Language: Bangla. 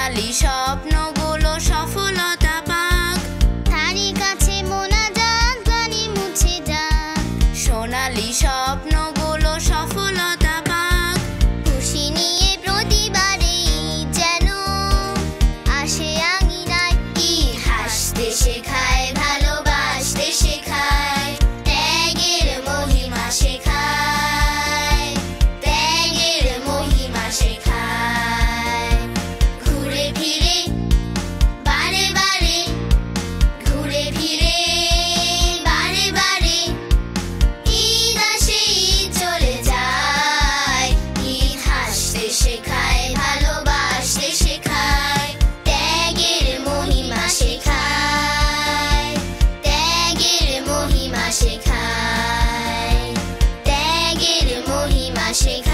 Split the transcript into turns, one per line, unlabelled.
সোনালি স্বপ্নগুলো সফলতা পাক।
তারই কাছে মোনাজাত গ্লানি মুছে যাক।
সোনালি স্বপ্নগুলো সফলতা পাক।
খুশি নিয়ে প্রতিবারে ঈদ যেন আসে আঙিনায়।
ঈদ হাসতে শেখায়, ভালোবাসতে শেখায়, ত্যাগের মহিমা শেখায়, ত্যাগের মহিমা শেখায়। ঘুরে ফিরে বারে বারে, ঘুরে ফিরে বারে বারে, ঈদ আসে ঈদ চলে যায়। ঈদ হাসতে শেখায়, ভালোবাসতে শেখায়, ত্যাগের মহিমা শেখায়, ত্যাগের মহিমা শেখায়, ত্যাগের মহিমা শেখায়।